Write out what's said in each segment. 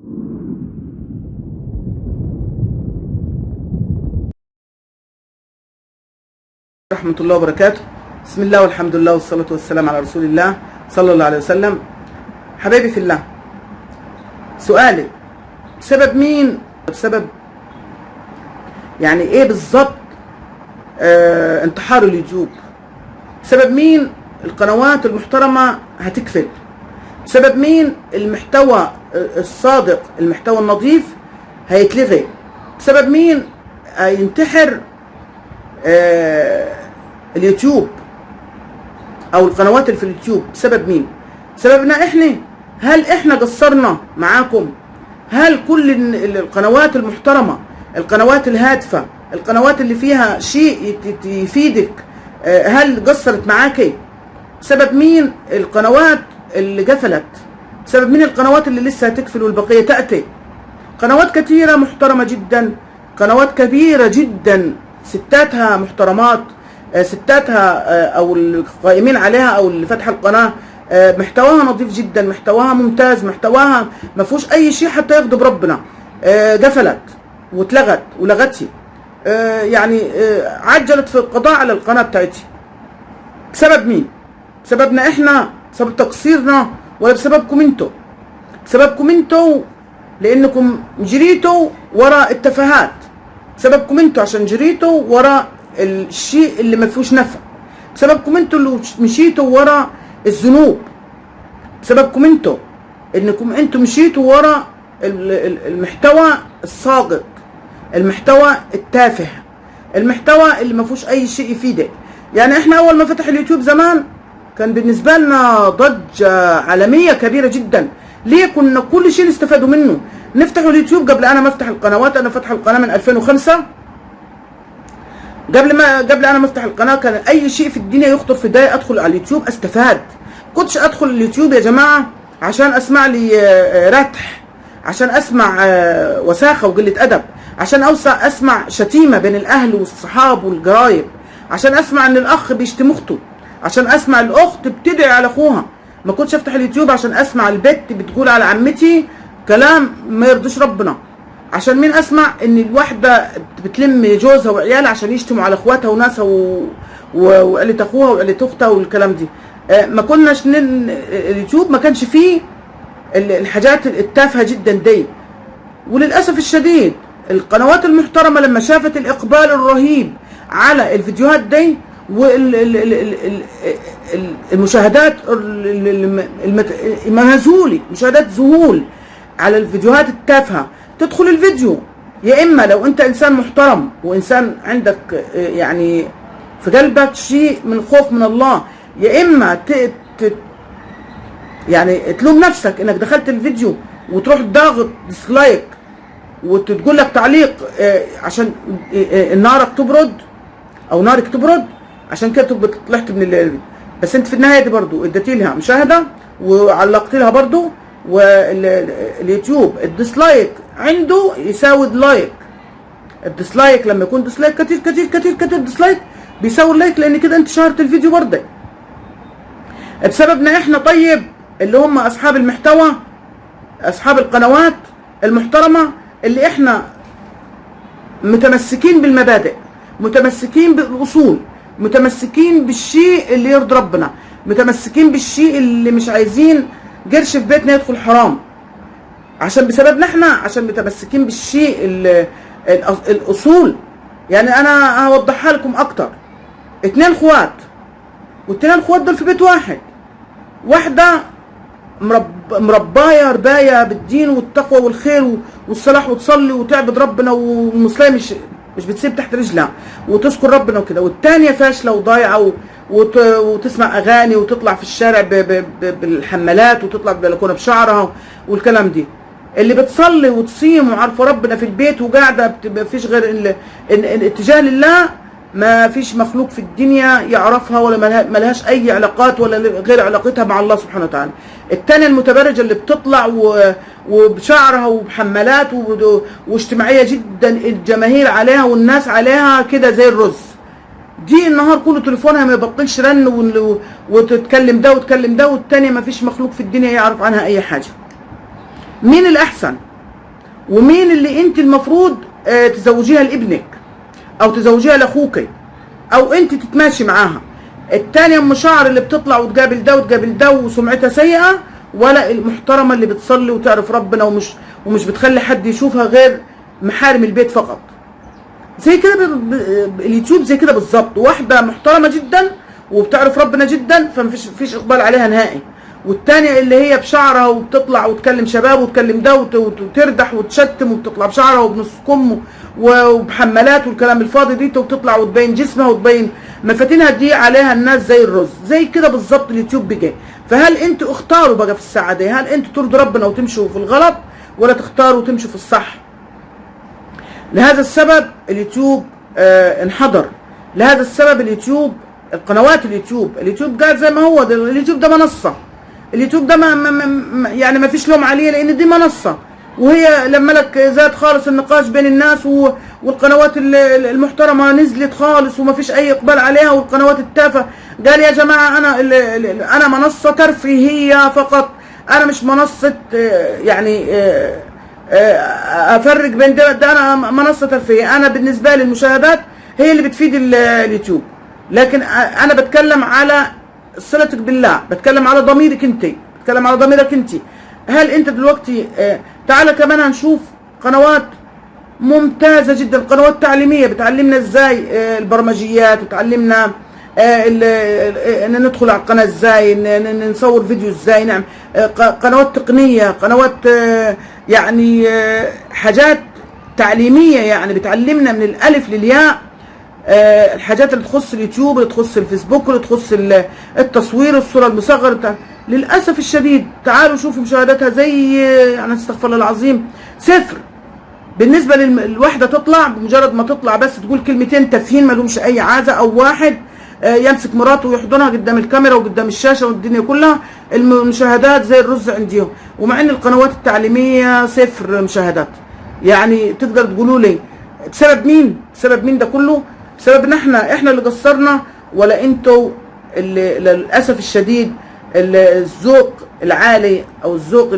ورحمة الله وبركاته. بسم الله والحمد لله والصلاة والسلام على رسول الله صلى الله عليه وسلم. حبايبي في الله، سؤالي بسبب مين؟ بسبب يعني ايه بالظبط انتحار اليوتيوب؟ بسبب مين القنوات المحترمة هتكفل؟ بسبب مين المحتوى الصادق، المحتوى النظيف هيتلغي؟ بسبب مين هينتحر اليوتيوب او القنوات اللي في اليوتيوب؟ بسبب مين؟ بسببنا احنا؟ هل احنا قصرنا معاكم؟ هل كل القنوات المحترمة، القنوات الهادفة، القنوات اللي فيها شيء يفيدك، هل قصرت معاكي؟ بسبب مين القنوات اللي قفلت؟ بسبب مين القنوات اللي لسه هتقفل والبقية تأتي؟ قنوات كثيرة محترمة جدا، قنوات كبيرة جدا، ستاتها محترمات، ستاتها او القائمين عليها او اللي فاتحه القناه محتواها نظيف جدا، محتواها ممتاز، محتواها ما فيهوش اي شيء حتى يغضب ربنا. قفلت واتلغت ولغتي، يعني عجلت في القضاء على القناه بتاعتي. بسبب مين؟ بسببنا احنا؟ بسبب تقصيرنا؟ ولا بسببكم انتوا؟ بسببكم انتوا، لانكم جريتوا وراء التفاهات. بسببكم انتوا عشان جريتوا وراء الشيء اللي ما فيهوش نفع. بسببكم انتوا اللي مشيتوا وراء الذنوب. بسببكم انتوا انكم انتوا مشيتوا وراء المحتوى الساقط، المحتوى التافه، المحتوى اللي ما فيهوش اي شيء يفيدك. يعني احنا اول ما فتح اليوتيوب زمان كان بالنسبه لنا ضجه عالميه كبيره جدا. ليه؟ كنا كل شيء نستفادوا منه. نفتحوا اليوتيوب قبل انا ما افتح القنوات، انا فاتحه القناه من 2005. قبل انا ما افتح القناه كان اي شيء في الدنيا يخطر في بالي ادخل على اليوتيوب استفاد. كنتش ادخل اليوتيوب يا جماعه عشان اسمع لي رتح، عشان اسمع وساخه وقله ادب، عشان اسمع شتيمه بين الاهل والصحاب والقرايب، عشان اسمع ان الاخ بيشتم اخته، عشان اسمع الاخت بتدعي على اخوها. ما كنتش افتح اليوتيوب عشان اسمع البت بتقول على عمتي كلام ما يرضيش ربنا، عشان مين اسمع ان الواحده بتلم جوزها وعيالها عشان يشتموا على اخواتها وناسها وقله اخوها وقله اختها والكلام دي. ما كناش اليوتيوب ما كانش فيه الحاجات التافهه جدا دي. وللاسف الشديد القنوات المحترمه لما شافت الاقبال الرهيب على الفيديوهات دي والمشاهدات المهزولي، مشاهدات ذهول على الفيديوهات التافهه، تدخل الفيديو. يا اما لو انت انسان محترم وانسان عندك يعني في قلبك شيء من الخوف من الله، يا اما يعني تلوم نفسك انك دخلت الفيديو وتروح ضاغط ديسلايك وتقول لك تعليق عشان نارك تبرد او نارك تبرد، عشان كده طلعت من الفيديو. بس انت في النهايه دي برضو اديتي لها مشاهده وعلقت لها برضو. واليوتيوب الديسلايك عنده يساوي لايك. الديسلايك لما يكون ديسلايك كتير كتير كتير كتير ديسلايك بيساوي اللايك، لان كده انت شهرت الفيديو برضه. بسببنا احنا طيب اللي هم اصحاب المحتوى، اصحاب القنوات المحترمه اللي احنا متمسكين بالمبادئ، متمسكين بالاصول، متمسكين بالشيء اللي يرضي ربنا، متمسكين بالشيء اللي مش عايزين قرش في بيتنا يدخل حرام. عشان بسببنا احنا، عشان متمسكين بالشيء الاصول. يعني انا هوضحها لكم اكتر. 2 اخوات، والاتنين اخوات دول في بيت واحد. واحده مربايه ربايه بالدين والتقوى والخير والصلاح وتصلي وتعبد ربنا والمسلمه مش بتسيب تحت رجلها وتذكر ربنا وكده، والتانيه فاشله وضايعه وتسمع اغاني وتطلع في الشارع بالحمالات وتطلع بالبلكونه بشعرها والكلام دي. اللي بتصلي وتصيم وعارفه ربنا في البيت وقاعده ما فيش غير الاتجاه لله، ما فيش مخلوق في الدنيا يعرفها ولا ملهاش اي علاقات ولا غير علاقتها مع الله سبحانه وتعالى. الثانيه المتبرجه اللي بتطلع وبشعرها وبحمالات واجتماعيه جدا، الجماهير عليها والناس عليها كده زي الرز. دي النهار كله تليفونها ما يبطلش رن وتتكلم ده وتكلم ده، والثانيه ما فيش مخلوق في الدنيا يعرف عنها اي حاجه. مين الاحسن؟ ومين اللي انت المفروض تزوجيها لابنك او تزوجيها لاخوك او انت تتماشي معاها. التانية ام شعر اللي بتطلع وتقابل ده وتقابل ده وسمعتها سيئة، ولا المحترمة اللي بتصلي وتعرف ربنا ومش بتخلي حد يشوفها غير محارم البيت فقط. زي كده اليوتيوب زي كده بالظبط، واحدة محترمة جدا وبتعرف ربنا جدا فمفيش اقبال عليها نهائي، والتانية اللي هي بشعرها وبتطلع وتكلم شباب وتكلم ده وتردح وتشتم وبتطلع بشعرها وبنص كم وبحمالات والكلام الفاضي دي وبتطلع وتبين جسمها وتبين مفاتنها، دي عليها الناس زي الرز. زي كده بالظبط اليوتيوب بيجي. فهل انتوا اختاروا بقى في الساعة دي، هل انتوا ترضوا ربنا وتمشوا في الغلط ولا تختاروا وتمشوا في الصح؟ لهذا السبب اليوتيوب انحدر. لهذا السبب اليوتيوب، القنوات اليوتيوب قاعد زي ما هو. اليوتيوب ده منصة. اليوتيوب ده يعني ما فيش لوم عليه، لان دي منصة، وهي لما لك زاد خالص النقاش بين الناس والقنوات المحترمة نزلت خالص وما فيش اي اقبال عليها، والقنوات التافهة قال يا جماعة انا منصة ترفيهية فقط، انا مش منصة يعني افرق بين ده انا منصة ترفيهية. انا بالنسبة لي المشاهدات هي اللي بتفيد اليوتيوب، لكن انا بتكلم على صلتك بالله، بتكلم على ضميرك انت، بتكلم على ضميرك انت. هل انت دلوقتي تعالى كمان هنشوف قنوات ممتازة جدا، قنوات تعليمية بتعلمنا ازاي البرمجيات، وتعلمنا ان ندخل على القناة ازاي، نصور فيديو ازاي، نعم قنوات تقنية، قنوات يعني حاجات تعليمية، يعني بتعلمنا من الالف للياء الحاجات اللي تخص اليوتيوب، اللي تخص الفيسبوك، اللي تخص التصوير، الصورة المصغرة. للأسف الشديد تعالوا شوفوا مشاهداتها زي يعني استغفر الله العظيم صفر. بالنسبة للوحدة تطلع، بمجرد ما تطلع بس تقول كلمتين تافهين ما لهمش أي عازة، أو واحد يمسك مراته ويحضنها قدام الكاميرا وقدام الشاشة والدنيا كلها، المشاهدات زي الرز عنديهم. ومع ان القنوات التعليمية صفر مشاهدات. يعني تقدر تقولوا لي بسبب مين؟ بسبب مين ده كله؟ بسبب ان احنا اللي قصرنا، ولا انتوا اللي للاسف الشديد الذوق العالي او الذوق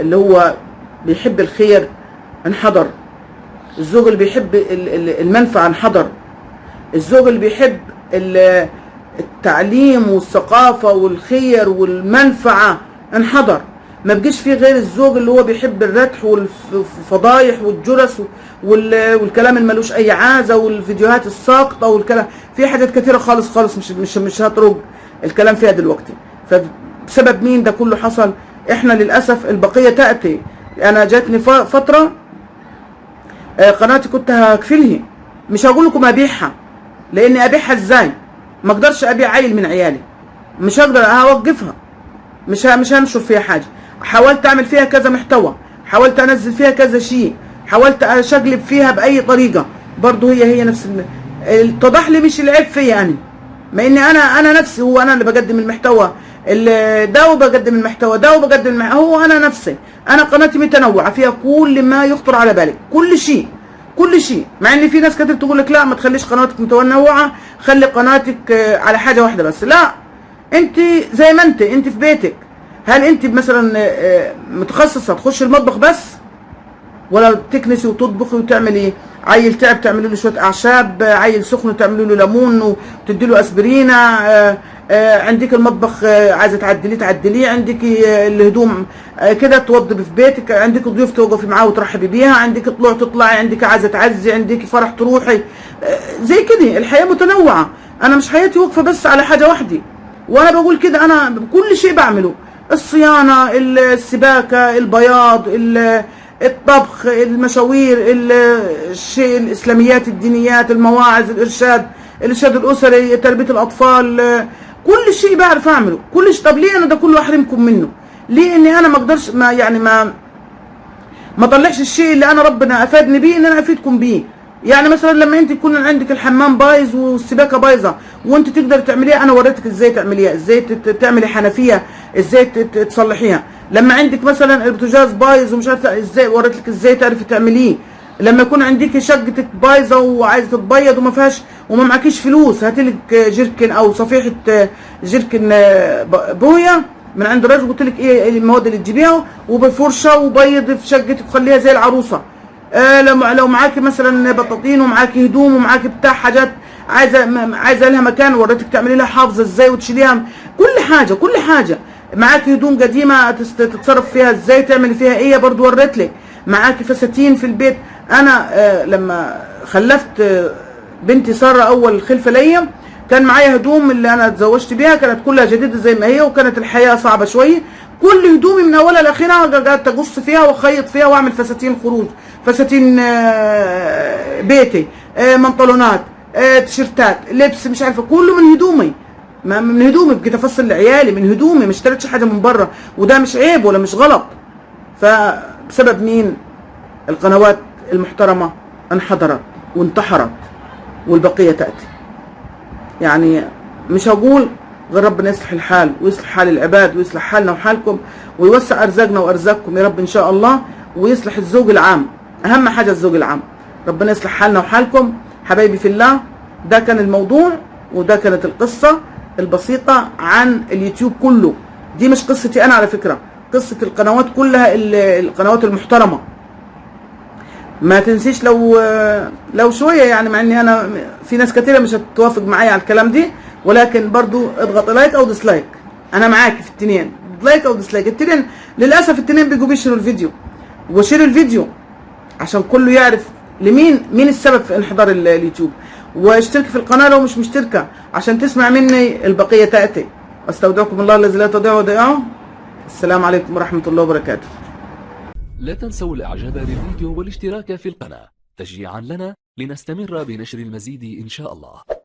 اللي هو بيحب الخير انحدر، الذوق اللي بيحب المنفعه انحدر، الذوق اللي بيحب التعليم والثقافه والخير والمنفعه انحدر. ما بقيش فيه غير الزوج اللي هو بيحب الردح والفضايح والجرس والكلام اللي ملوش اي عازه والفيديوهات الساقطه والكلام. في حاجات كثيره خالص خالص مش هترج الكلام فيها دلوقتي. فبسبب مين ده كله حصل؟ احنا للاسف البقيه تاتي. انا جاتني فتره قناتي كنت هقفلها، مش هقول لكم ابيعها، لاني ابيعها ازاي؟ ما اقدرش ابيع عيل من عيالي، مش هقدر اوقفها، مش هنشر فيها حاجه. حاولت اعمل فيها كذا محتوى، حاولت انزل فيها كذا شيء، حاولت اشقلب فيها باي طريقه، برضه هي نفس اتضح لي مش العيب فيا انا، ما اني انا نفسي، هو انا اللي بقدم المحتوى ده وبقدم المحتوى ده وبقدم هو انا نفسي. انا قناتي متنوعه فيها كل ما يخطر على بالك، كل شيء، مع ان في ناس كتير تقول لك لا ما تخليش قناتك متنوعه، خلي قناتك على حاجه واحده بس. لا، انت زي ما انت في بيتك. هل انت مثلا متخصصه تخش المطبخ بس، ولا بتكنسي وتطبخي وتعملي ايه؟ عيل تعب تعملي له شويه اعشاب، عيل سخن تعملي له ليمون وتدي له اسبرينا، عندك المطبخ عايزه تعدليه، عندك الهدوم كده توضبي في بيتك، عندك ضيوف توقفي معاه وترحبي بيها، عندك طلوع تطلعي، عندك عايزه تعزي، عندك فرح تروحي، زي كده. الحياه متنوعه، انا مش حياتي واقفه بس على حاجه واحده. وانا بقول كده، انا كل شيء بعمله، الصيانه، السباكه، البياض، الطبخ، المشاوير، الشيء، الاسلاميات، الدينيات، المواعظ، الارشاد الاسري، تربيه الاطفال، كل شيء بعرف اعمله، كل شيء. طب ليه انا ده كله احرمكم منه؟ ليه اني انا ما اقدرش ما اطلعش الشيء اللي انا ربنا افادني بيه ان انا افيدكم بيه؟ يعني مثلا لما انت يكون عندك الحمام بايظ والسباكه بايظه وانت تقدر تعمليها، انا وريتك ازاي تعمليها، ازاي تعملي حنفيه، ازاي تصلحيها. لما عندك مثلا البوتاجاز بايظ ومش عارفه ازاي، وريت لك ازاي تعرفي تعمليه. لما يكون عندك شقتك بايظه وعايزه تتبيض وما فيهاش وما معكيش فلوس، هاتي لك جيركن او صفيحه جيركن بويه من عند الراجل، قلت لك ايه المواد اللي تجيبيها، وبفرشه وبيض في شقتك وخليها زي العروسه. لو معاكي مثلا بطاطين ومعاكي هدوم ومعاكي بتاع حاجات عايزه لها مكان، وريتك تعملي لها حافظه ازاي وتشيليها، كل حاجه معاكي هدوم قديمه تتصرف فيها ازاي، تعملي فيها ايه، برضو وريت لك. معاكي فساتين في البيت. انا لما خلفت بنتي ساره اول خلفه ليا، كان معايا هدوم اللي انا اتزوجت بيها كانت كلها جديده زي ما هي، وكانت الحياه صعبه شويه. كل هدومي من اولها لاخرها قعدت اقص فيها واخيط فيها واعمل فساتين خروج، فساتين بيتي، منطلونات، تيشيرتات، لبس، مش عارفه، كله من هدومي. من هدومي بقيت افصل لعيالي من هدومي، ما اشتريتش حاجه من بره، وده مش عيب ولا مش غلط. فبسبب مين؟ القنوات المحترمه انحدرت وانتحرت والبقيه تاتي. يعني مش هقول غير ربنا يصلح الحال ويصلح حال العباد ويصلح حالنا وحالكم ويوسع ارزاقنا وارزاقكم يا رب ان شاء الله، ويصلح الزوج العام. اهم حاجه الزوج العام. ربنا يصلح حالنا وحالكم حبايبي في الله. ده كان الموضوع، وده كانت القصه البسيطه عن اليوتيوب كله. دي مش قصتي انا على فكره، قصه القنوات كلها، القنوات المحترمه. ما تنسيش لو شويه، يعني مع اني انا في ناس كتيره مش هتوافق معايا على الكلام دي، ولكن برضو اضغط لايك او ديسلايك، انا معاك في التنين، لايك او ديسلايك. التنين للاسف التنين بيجوا بيشيروا الفيديو، وشيروا الفيديو عشان كله يعرف مين السبب في انحدار اليوتيوب. واشترك في القناه لو مش مشتركه عشان تسمع مني البقيه تاتي. استودعكم الله الذي لا تضيع ودائعه. السلام عليكم ورحمه الله وبركاته. لا تنسوا الاعجاب بالفيديو والاشتراك في القناة تشجيعا لنا لنستمر بنشر المزيد إن شاء الله.